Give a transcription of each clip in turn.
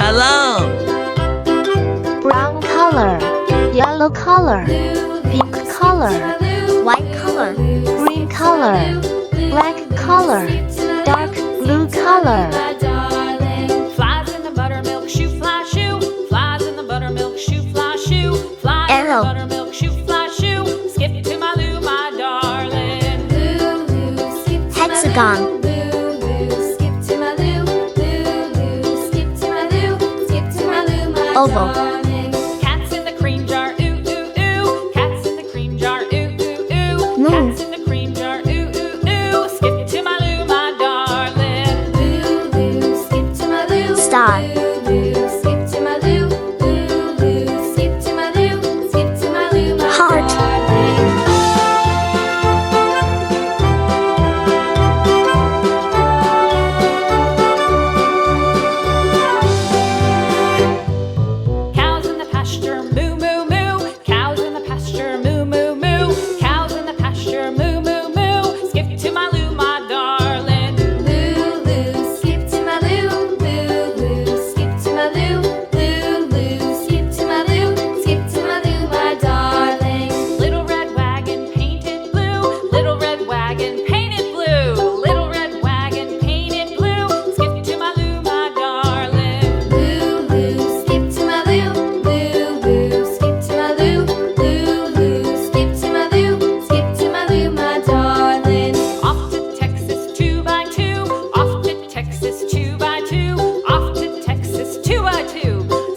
alone. Brown color, yellow color, pink color, white color, green color, black color, dark blue color. Flies in the buttermilk shoe, fly shoe. Flies in the buttermilk shoe, fly shoe. Flies in the buttermilk shoe, fly shoe. Skip to my Lou, my darling. Hexagon. Oval. Cats in the cream jar, ooh, ooh, ooh. Cats in the cream jar, ooh, ooh, ooh. Moon. Cats in the cream jar, ooh, ooh, ooh. Skip to my Lou, my darling. Skip to my Lou. Star. Skip to my Lou. Skip to my Lou. Skip to my Lou, my Heart. Cows in the pasture, moo, moo, moo. Cows in the pasture, moo, moo, moo. Cows in the pasture, moo, moo, moo. Skip to my Lou, my darling. Lou, Lou, skip to my Lou. Lou, Lou, skip to my Lou. Lou, Lou, skip to my Lou. Skip to my Lou, my darling. Little red wagon painted blue. Little red wagon painted blue. Little red wagon painted blue. Skip to my Lou, my darling. Lou, Lou, skip to my Lou. Lou, Lou, skip to my Lou. Lou, Lou, skip to my Lou. Skip to my Lou, my darling. Off to Texas 2x2. Off to Texas 2x2. Off to Texas 2x2.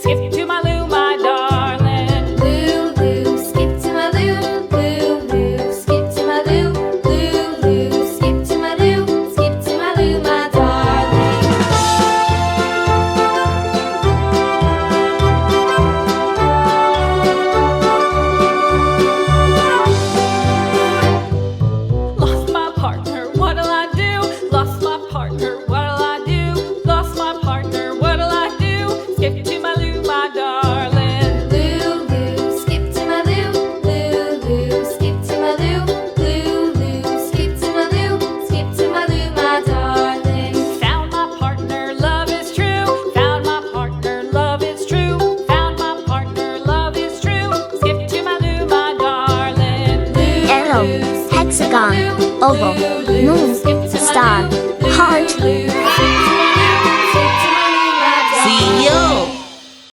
Skip to my Lou, my darling. Lou, Lou, skip to my Lou. Lou, Lou, skip to my Lou. Lou, Lou, skip to my Lou. Skip to my Lou, my darling. Lost my partner, what'll I do? Lost my partner, what'll I do? Lost my partner, what'll I do? Skip to my Lou, my darling. Lou, Lou, skip to my Lou. Lou, Lou, skip to my Lou. Lou, Lou, skip to my Lou. Skip to my Lou, my darling. Found my partner, love is true. Found my partner, love is true. Found my partner, love is true. Skip to my Lou, my darling. Arrow. Hexagon. Oval. Moon. Star. Heart.